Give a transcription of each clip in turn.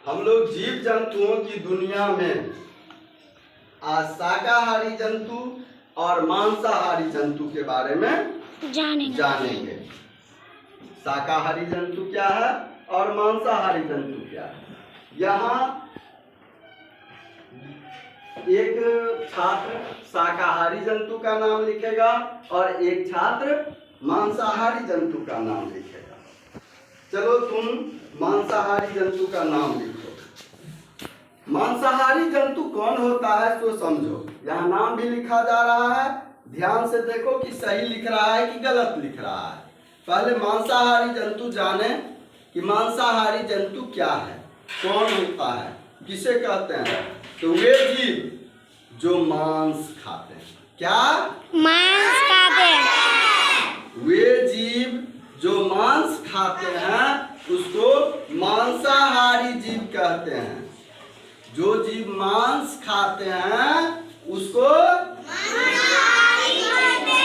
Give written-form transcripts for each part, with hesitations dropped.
हम लोग जीव जंतुओं की दुनिया में आज शाकाहारी जंतु और मांसाहारी जंतु के बारे में जानेंगे। शाकाहारी जंतु क्या है और मांसाहारी जंतु क्या है। यहाँ एक छात्र शाकाहारी जंतु का नाम लिखेगा और एक छात्र मांसाहारी जंतु का नाम लिखेगा। चलो तुम मांसाहारी जंतु का नाम लिखो। मांसाहारी जंतु कौन होता है तो समझो। यहाँ नाम भी लिखा जा रहा है, ध्यान से देखो कि सही लिख रहा है कि गलत लिख रहा है। पहले मांसाहारी जंतु जाने कि मांसाहारी जंतु क्या है, कौन होता है, किसे कहते हैं। तो वे जीव जो मांस खाते हैं। क्या मांस खाते हैं। वे जीव जो मांस खाते हैं उसको मांसाहारी जीव कहते हैं। जो जीव मांस खाते हैं उसको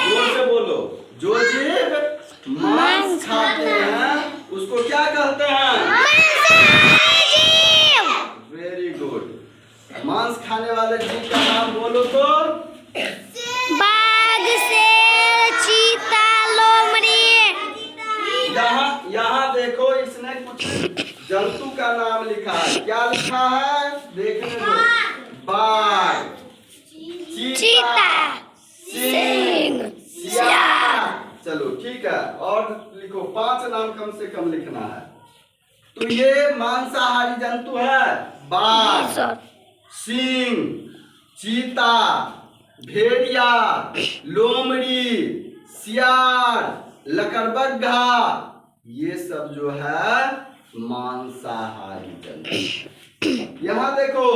जोर से बोलो, जो जीव मांस खाते हैं उसको क्या कहते हैं। Very good. मांस खाने वाले जीव का नाम बोलो तो। बाघ, शेर, चीता, लोमड़ी। यहाँ देखो, इसने कुछ जंतु का नाम लिखा है। क्या लिखा है देखने दो। बाघ, चीता, सिंह, सियार। चलो ठीक है, और लिखो 5 नाम कम से कम लिखना है। तो ये मांसाहारी जंतु है। बाघ, सिंह, चीता, भेड़िया, लोमड़ी, सियार, लकड़बग्घा, ये सब जो है मांसाहारी जंतु। यहाँ देखो,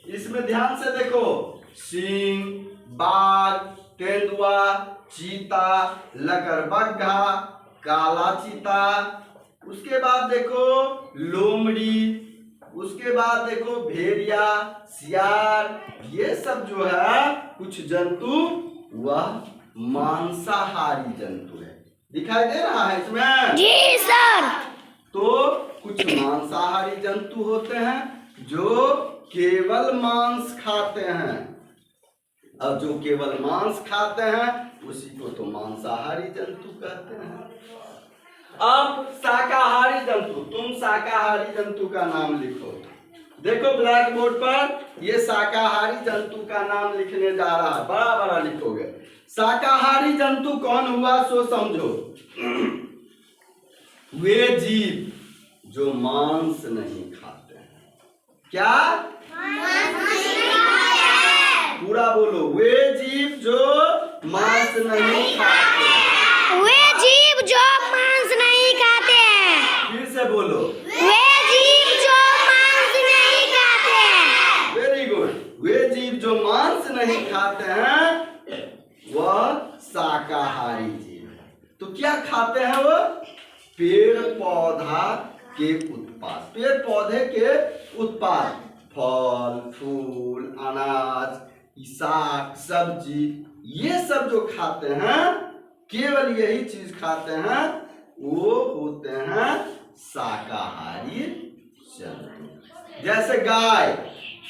इसमें ध्यान से देखो। सिंह, बाघ, तेंदुआ, चीता, लकड़बग्घा, काला चीता, उसके बाद देखो लोमड़ी, उसके बाद देखो भेड़िया, सियार, ये सब जो है कुछ जंतु वह मांसाहारी जंतु है। दिखाई दे रहा है इसमें? जी सर। तो कुछ मांसाहारी जंतु होते हैं जो केवल मांस खाते हैं, और जो केवल मांस खाते हैं उसी को तो मांसाहारी जंतु कहते हैं। अब शाकाहारी जंतु, तुम शाकाहारी जंतु का नाम लिखो। देखो ब्लैक बोर्ड पर ये शाकाहारी जंतु का नाम लिखने जा रहा है, बड़ा बड़ा लिखोगे। शाकाहारी जंतु कौन हुआ सो समझो। वे जीव जो मांस नहीं खाते हैं। क्या? पूरा बोलो। वे जीव जो मांस नहीं खाते हैं। वे जीव जो मांस नहीं खाते हैं। फिर से बोलो। वे जीव जो मांस नहीं खाते हैं। Very good. वे जीव जो मांस नहीं खाते हैं वह शाकाहारी जीव है। तो क्या खाते हैं वो? पेड़ पौधा के उत्पाद, पेड़ पौधे के उत्पाद, फल फूल, अनाज, साग सब्जी, ये सब जो खाते हैं, केवल यही चीज खाते हैं, वो होते हैं शाकाहारी जंतु। जैसे गाय,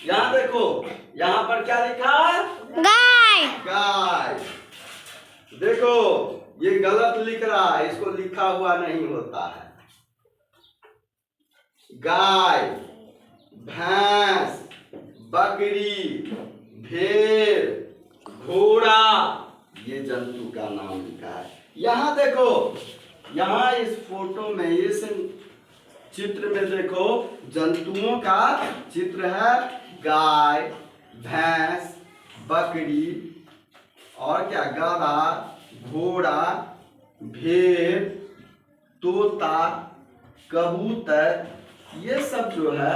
यहाँ देखो, यहाँ पर क्या लिखा है? गाय। गाय। देखो ये गलत लिख रहा है, इसको लिखा हुआ नहीं होता है। गाय, भैंस, बकरी, भेड़, घोड़ा, ये जंतु का नाम लिखा है। यहाँ देखो, यहाँ इस फोटो में, इस चित्र में देखो, जंतुओं का चित्र है। गाय, भैंस, बकरी, और क्या, गधा, घोड़ा, भेड़, तोता, कबूतर, ये सब जो है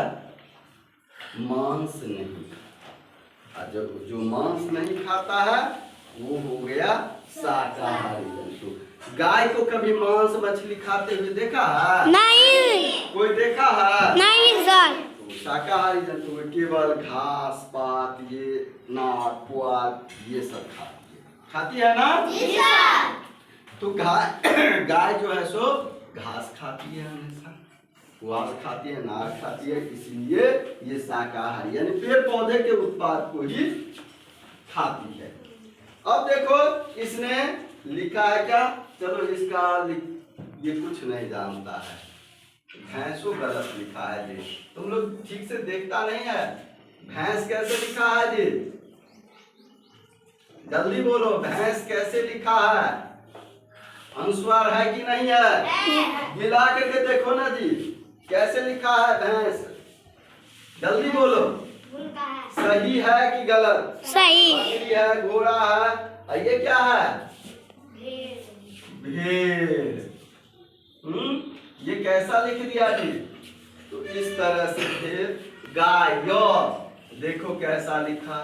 मांस नहीं खाता। जो मांस नहीं खाता है वो हो गया शाकाहारी जंतु। गाय को कभी मांस मछली खाते हुए देखा है? नहीं। कोई देखा है? नहीं सर। तो शाकाहारी जंतु केवल घास पात, ये नाक पुआल, ये सब खाती है ना? जी सर। तो गाय जो है सो घास खाती है हमेशा। पुआल खाती है, नार खाती है, इसलिए ये शाकाहारी यानी पेड़ पौधे के उत्पाद को ही खाती है। अब देखो इसने लिखा है क्या, चलो ये कुछ नहीं जानता है, भैंसो गलत लिखा है जी। तुम लोग ठीक से देखता नहीं है, भैंस कैसे लिखा है जी, जल्दी बोलो, भैंस कैसे लिखा है, अनुस्वार है कि नहीं है, मिला करके देखो ना जी, कैसे लिखा है भैंस, जल्दी बोलो, सही है कि गलत, सही। बकरी है, घोड़ा है, और ये क्या है, भेड़। ये कैसा लिख दिया जी, तो इस तरह से फिर गाय, देखो कैसा लिखा,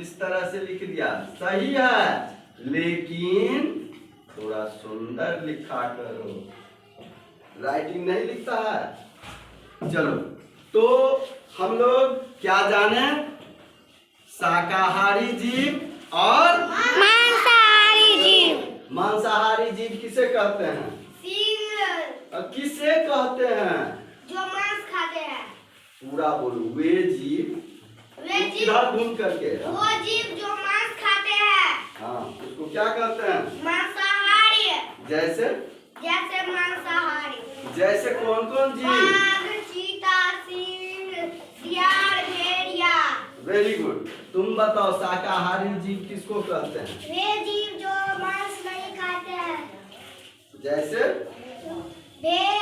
इस तरह से लिख दिया, सही है, लेकिन थोड़ा सुंदर लिखा करो, राइटिंग नहीं लिखता है। चलो तो हम लोग क्या जाने, शाकाहारी जीव और मांसाहारी जीव। मांसाहारी जीव किसे कहते हैं, और किसे कहते हैं, जो मांस खाते हैं, पूरा बोलो, वे जीव, इधर घूम करके, वो जीव जो मांस खाते हैं, हाँ उसको क्या कहते हैं, मांसाहारी। जैसे मांसाहारी जैसे कौन कौन जीव, बाघ, चीता, सिंह, सियार, भेड़िया। Very good. तुम बताओ शाकाहारी जीव किसको कहते हैं, वे जीव जो मांस नहीं खाते हैं, जैसे भेड़,